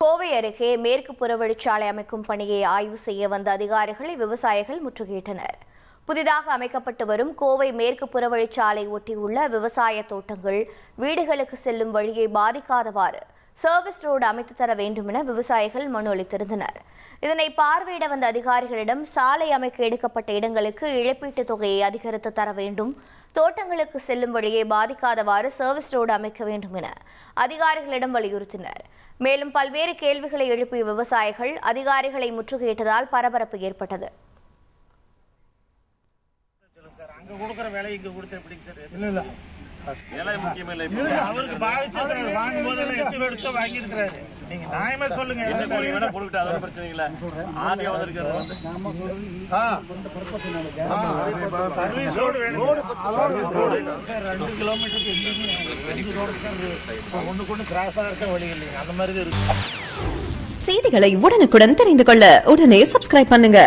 கோவை அருகே மேற்கு புறவழிச்சாலை அமைக்கும் பணியை ஆய்வு செய்ய வந்த அதிகாரிகளை விவசாயிகள் முற்றுகையிட்டனர். புதிதாக அமைக்கப்பட்டு வரும் கோவை மேற்கு புறவழிச்சாலை ஒட்டியுள்ள விவசாய தோட்டங்கள், வீடுகளுக்கு செல்லும் வழியை பாதிக்காதவாறு சர்வீஸ் ரோடு அமைத்து தர வேண்டும் என விவசாயிகள் மனு அளித்திருந்தனர். இதனை பார்வையிட வந்த அதிகாரிகளிடம் சாலை அமைக்க எடுக்கப்பட்ட இடங்களுக்கு இழப்பீட்டுத் தொகையை அதிகரித்து தர வேண்டும், தோட்டங்களுக்கு செல்லும் வழியை பாதிக்காதவாறு சர்வீஸ் ரோடு அமைக்க வேண்டும் என அதிகாரிகளிடம் வலியுறுத்தினர். மேலும் பல்வேறு கேள்விகளை எழுப்பிய விவசாயிகள் அதிகாரிகளை முற்றுகையிட்டதால் பரபரப்பு ஏற்பட்டது. செய்திகளை உடனுக்குடன் தெரிந்து கொள்ள உடனே சப்ஸ்கிரைப் பண்ணுங்க.